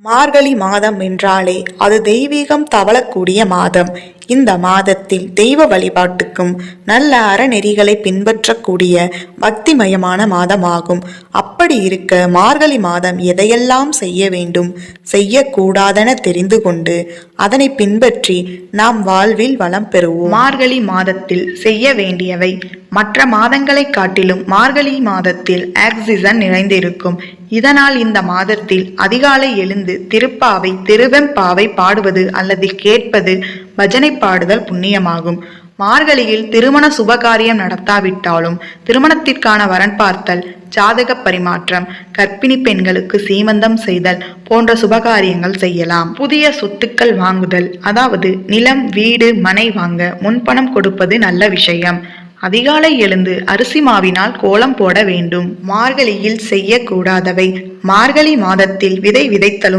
மார்கழி மாதம் என்றாலே அது தெய்வீகம் தவழக்கூடிய மாதம். இந்த மாதத்தில் தெய்வ வழிபாட்டுக்கும் நல்ல அறநெறிகளை பின்பற்றக்கூடிய பக்திமயமான மாதமாகும். அப்படி இருக்க மார்கழி மாதம் எதையெல்லாம் செய்ய வேண்டும், செய்யக்கூடாதென தெரிந்து கொண்டு அதனை பின்பற்றி நாம் வாழ்வில் வளம் பெறுவோம். மார்கழி மாதத்தில் செய்ய வேண்டியவை. மற்ற மாதங்களை காட்டிலும் மார்கழி மாதத்தில் ஆக்சிஜன் நிறைந்திருக்கும். இதனால் இந்த மாதத்தில் அதிகாலை எழுந்து திருப்பாவை திருவெம்பாவை பாடுவது அல்லது கேட்பது, பஜனை பாடுதல் புண்ணியமாகும். மார்கழியில் திருமண சுபகாரியம் நடத்தாவிட்டாலும் திருமணத்திற்கான வரன் பார்த்தல், ஜாதக பரிமாற்றம், கர்ப்பிணி பெண்களுக்கு சீமந்தம் செய்தல் போன்ற சுபகாரியங்கள் செய்யலாம். புதிய சொத்துக்கள் வாங்குதல், அதாவது நிலம், வீடு, மனை வாங்க முன்பணம் கொடுப்பது நல்ல விஷயம். அதிகாலை எழுந்து அரிசி மாவினால் கோலம் போட வேண்டும். மார்கழியில் செய்யக்கூடாதவை. மார்கழி மாதத்தில் விதை விதைத்தலும்